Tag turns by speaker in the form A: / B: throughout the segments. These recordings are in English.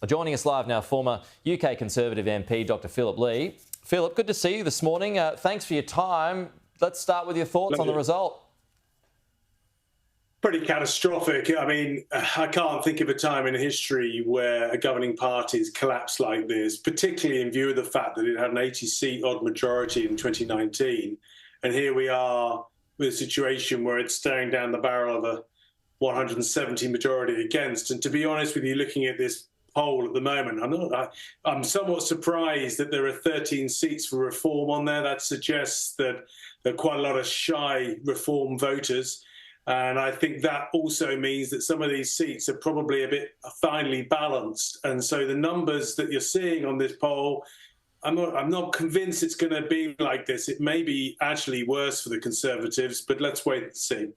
A: Joining us live now, former UK Conservative MP, Dr Phillip Lee. Phillip, good to see you this morning. Thanks for your time. Let's start with your thoughts on the result.
B: Pretty catastrophic. I mean, I can't think of a time in history where a governing party has collapsed like this, particularly in view of the fact that it had an 80-seat-odd majority in 2019. And here we are with a situation where it's staring down the barrel of a 170 majority against. And to be honest with you, looking at this poll at the moment, I'm somewhat surprised that there are 13 seats for reform on there. That suggests that there are quite a lot of shy reform voters. And I think that also means that some of these seats are probably a bit finely balanced. And so the numbers that you're seeing on this poll, I'm not convinced it's going to be like this. It may be actually worse for the Conservatives, but let's wait and see.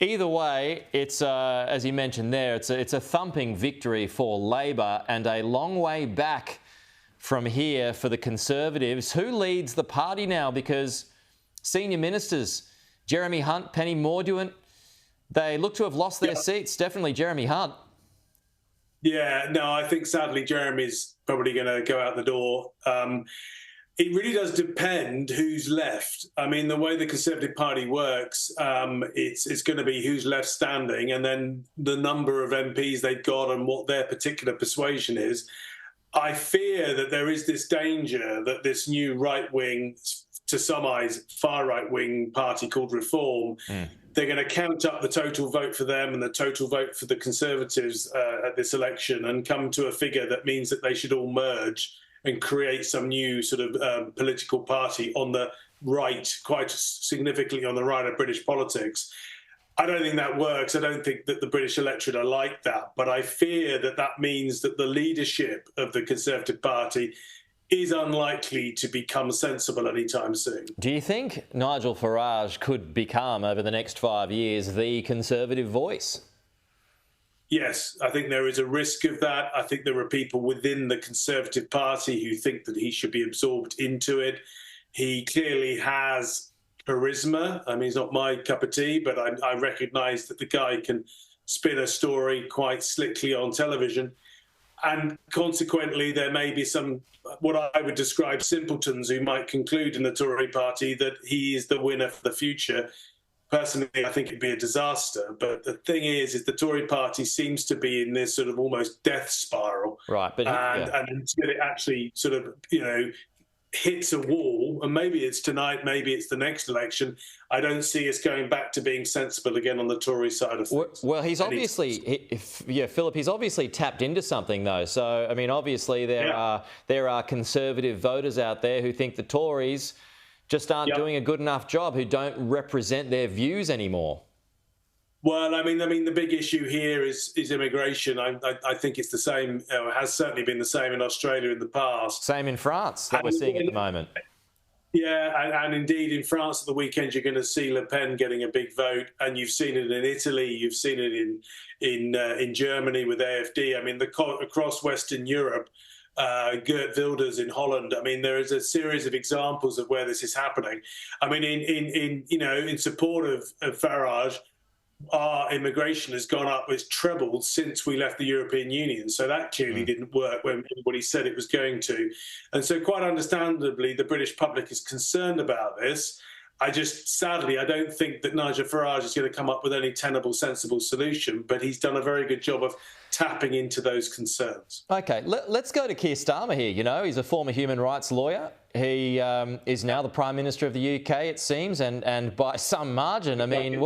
A: Either way, it's as you mentioned there, it's a thumping victory for Labor and a long way back from here for the Conservatives. Who leads the party now? Because senior ministers, Jeremy Hunt, Penny Mordaunt, they look to have lost their seats. Definitely Jeremy Hunt.
B: Yeah, no, I think sadly Jeremy's probably going to go out the door. It really does depend who's left. I mean, the way the Conservative Party works, it's going to be who's left standing and then the number of MPs they've got and what their particular persuasion is. I fear that there is this danger that this new right-wing, to some eyes, far right-wing party called Reform, they're going to count up the total vote for them and the total vote for the Conservatives at this election and come to a figure that means that they should all merge and create some new sort of political party on the right, quite significantly on the right of British politics. I don't think that works. I don't think that the British electorate are like that. But I fear that that means that the leadership of the Conservative Party is unlikely to become sensible anytime soon.
A: Do you think Nigel Farage could become, over the next 5 years, the Conservative voice?
B: Yes, I think there is a risk of that. I think there are people within the Conservative Party who think that he should be absorbed into it. He clearly has charisma. I mean, he's not my cup of tea, but I recognise that the guy can spin a story quite slickly on television. And consequently, there may be some, what I would describe, simpletons who might conclude in the Tory party that he is the winner for the future. Personally, I think it'd be a disaster. But the thing is the Tory party seems to be in this sort of almost death spiral.
A: Right. But
B: and until it actually sort of, hits a wall, and maybe it's tonight, maybe it's the next election, I don't see us going back to being sensible again on the Tory side of things.
A: Well, he's obviously, Phillip, he's obviously tapped into something though. So, I mean, obviously there are Conservative voters out there who think the Tories just aren't doing a good enough job, who don't represent their views anymore.
B: Well, I mean, the big issue here is immigration. I think it's the same, it has certainly been the same in Australia in the past.
A: Same in France that we're seeing at the moment.
B: Yeah, and indeed in France at the weekend you're going to see Le Pen getting a big vote, and you've seen it in Italy, you've seen it in Germany with AfD. I mean, across Western Europe, Geert Wilders in Holland. I mean, there is a series of examples of where this is happening. I mean, in support of Farage, our immigration has gone up, it's trebled since we left the European Union. So that clearly didn't work when he said it was going to. And so quite understandably, the British public is concerned about this. Sadly, I don't think that Nigel Farage is going to come up with any tenable, sensible solution, but he's done a very good job of tapping into those concerns.
A: OK, let's go to Keir Starmer here. He's a former human rights lawyer. He is now the Prime Minister of the UK, it seems, and by some margin. I mean,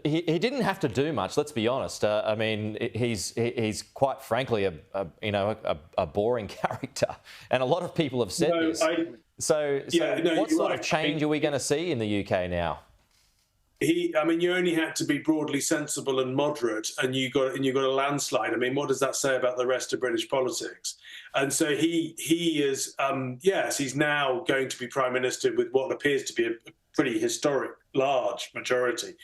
A: he didn't have to do much. Let's be honest. I mean, he's quite frankly a boring character, and a lot of people have said this. What sort of change are we going to see in the UK now?
B: You only had to be broadly sensible and moderate, and you got a landslide. I mean, what does that say about the rest of British politics? And so he is, he's now going to be Prime Minister with what appears to be a pretty historic, large majority.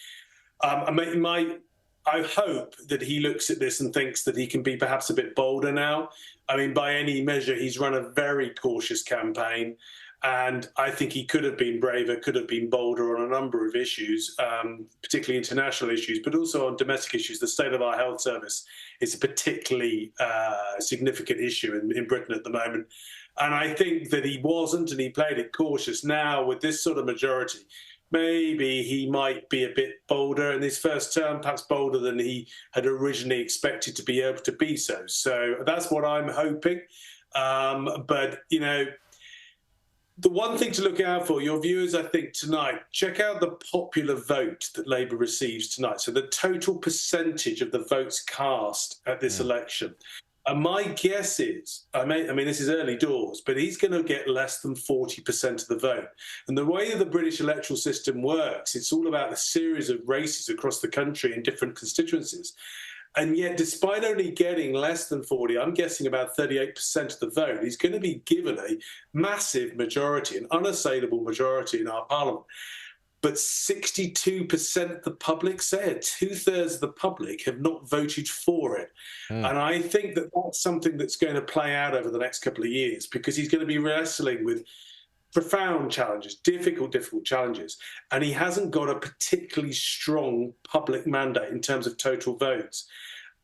B: I hope that he looks at this and thinks that he can be perhaps a bit bolder now. I mean, by any measure, he's run a very cautious campaign. And I think he could have been braver, could have been bolder on a number of issues, particularly international issues, but also on domestic issues. The state of our health service is a particularly significant issue in Britain at the moment. And I think that he wasn't, and he played it cautious. Now, with this sort of majority, maybe he might be a bit bolder in his first term, perhaps bolder than he had originally expected to be able to be so. So that's what I'm hoping. But, you know, the one thing to look out for, your viewers, I think, tonight, check out the popular vote that Labour receives tonight. So the total percentage of the votes cast at this election. And my guess is, I mean, this is early doors, but he's going to get less than 40% of the vote. And the way that the British electoral system works, it's all about a series of races across the country in different constituencies. And yet, despite only getting less than 40, I'm guessing about 38% of the vote, he's going to be given a massive majority, an unassailable majority in our parliament. But 62% of the public said, 2/3 of the public have not voted for it. And I think that that's something that's going to play out over the next couple of years, because he's going to be wrestling with profound challenges, difficult that and he hasn't got a particularly strong public mandate in terms of total votes.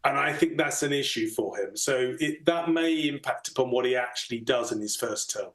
B: And I think that's an issue for him. So that may impact upon what he actually does in his first term.